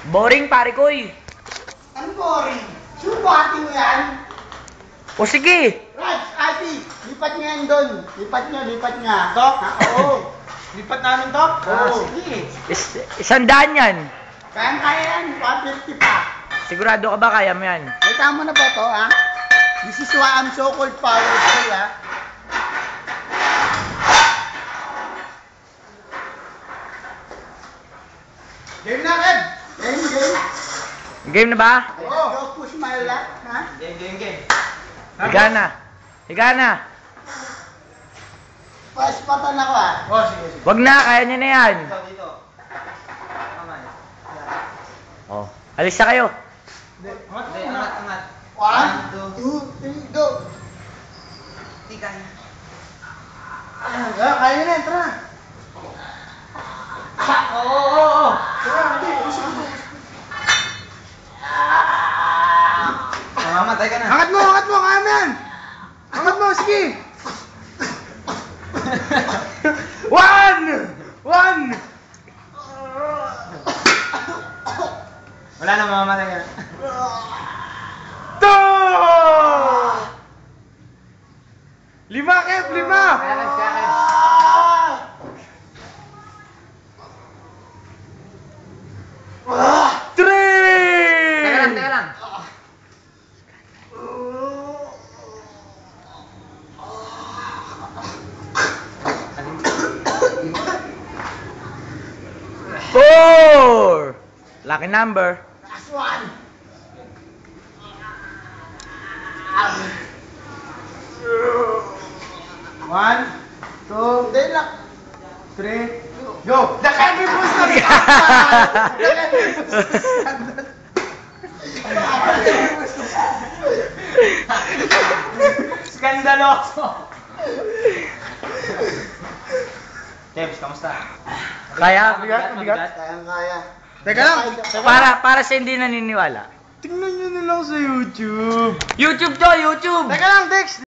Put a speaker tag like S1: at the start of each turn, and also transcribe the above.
S1: Boring, pare koy.
S2: Ano boring? Subati mo yan.
S1: O sige.
S2: Raj, Ivy, lipat niya yan doon. Lipat niya. To? Oo. Lipat namin to? Oo. Sige.
S1: Isang daan yan.
S2: Kaya yan, 150 pa.
S1: Sigurado ka ba kaya mo yan?
S2: May tama na ba to, ha? This is why I'm so called powerful, ha? Game na, Ed! Game.
S1: Game na ba?
S2: Go push my luck, ha?
S3: Game.
S1: Higa na.
S2: Paspatan ako, ha? Oh, sige.
S1: Wag na, kaya niya na yan.
S3: Dito. Kamay.
S1: Oh, alis na kayo.
S3: Angat.
S2: 1, 2, 3, go!
S3: Tika.
S2: Kaya na, tara!
S3: Oo.
S2: Tara, hindi.
S3: Mamamatay ka na.
S2: Angat mo, kaya mo yan! Angat mo, sige! 1!
S3: Wala na, mamamatay ka na.
S1: 2! 5, Kev, 5!
S3: Teka lang.
S1: Four! Lucky number.
S2: Last one! 1, 2, hindi lang. 3, go! Nakami po sa
S3: Skandaloso. James, kamusta?
S1: Kaya?
S3: Mabigat?
S2: Kaya.
S1: Teka lang. Para sa hindi naniniwala.
S2: Tingnan nyo na lang sa YouTube.
S1: YouTube to, YouTube!
S2: Teka lang, Dex!